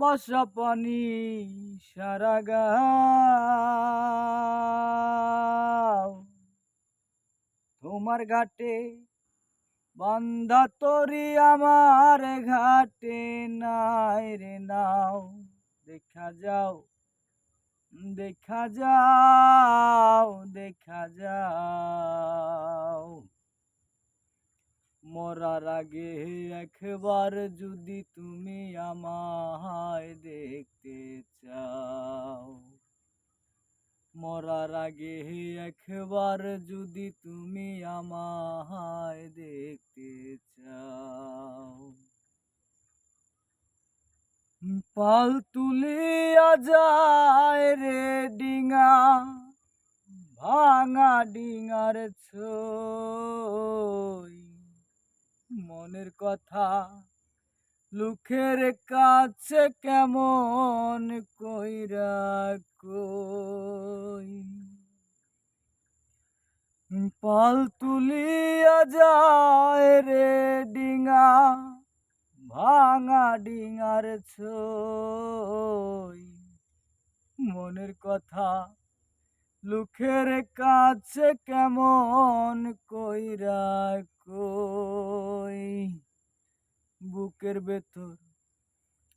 বর্ষা পানি সারা গাও, তোমার ঘাটে বান্ধা তরি আমার ঘাটে নাই রে নাও। দেখা যাও, দেখা যাও, দেখা যাও, মরার আগে একবার যদি তুমি আমায় দেখতে চাও, মরার আগে একবার যদি তুমি আমায় দেখতে চাও। পাল তুলিয়া যায় রে ডিঙা, ভাঙা ডিঙার ছই, মনের কথা লোকের কাছে কেমন কইরা কই। পাল তুলিয়া যায় রে ডিঙা, ভাঙা ডিঙার ছই, মনের কথা লোকের কাছে কেমন কইরা কই। বুকের ভেতর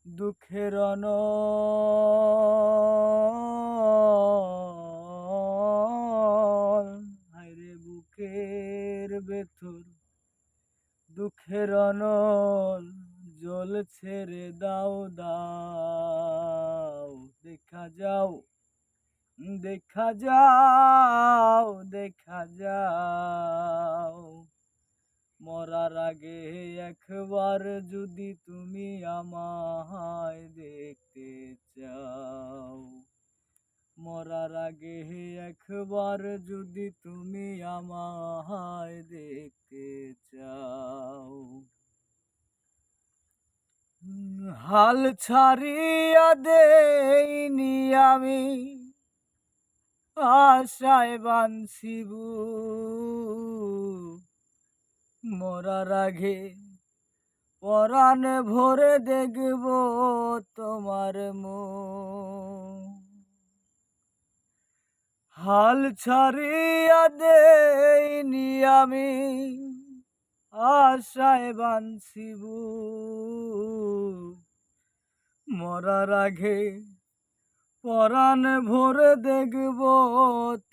দুঃখের অনল, হায়রে বুকের ভেতর দুঃখের অনল, জল ছেড়ে দাও দাও। দেখা যাও, দেখা যাও, দেখা যাও, মরার আগে একবার যদি তুমি আমায় দেখতে চাও, মরার আগে একবার যদি তুমি আমায় দেখতে চাও। হাল ছাড়িয়া দেইনি আমি, আশায় বানছিব, মরার আগে পরাণ ভরে দেখব তোমার মুখ। হাল ছাড়িয়া দেইনি আমি, আশায় বানছিব, মরার আগে পরাণ ভরে দেখব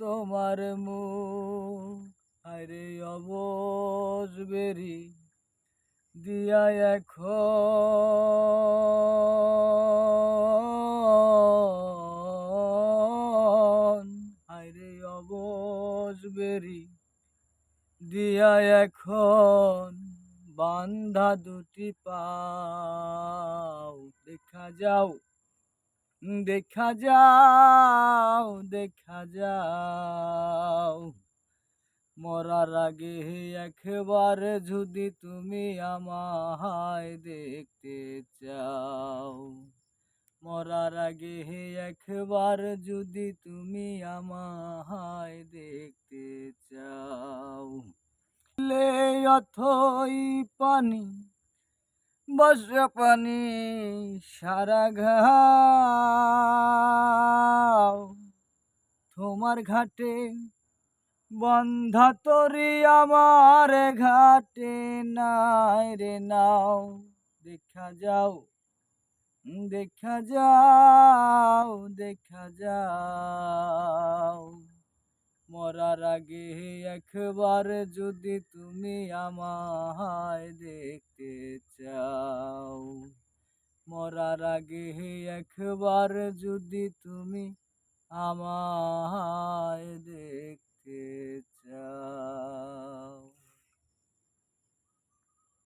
তোমার মুখ। আরে অবশ বেরি দিয়া এখন, আরে অবশ বেরি দিয়া এখন বান্ধা দুটি পাও। দেখা যাও, দেখা যাও, দেখা যাও, মরার আগে একবার যদি তুমি আমায় দেখতে চাও, মরার আগে একবার যদি তুমি আমায় দেখতে চাও। লে অথই পানি, বর্ষা পানি সারা ঘাও, তোমার ঘাটে বন্ধা তরি আমার ঘাটে নাই রে নাও। দেখা যাও, দেখা যাও, দেখা যাও, মরার আগে একবার যদি তুমি আমায় দেখতে চাও, মরার আগে একবার যদি তুমি আমায় দেখতে চাও।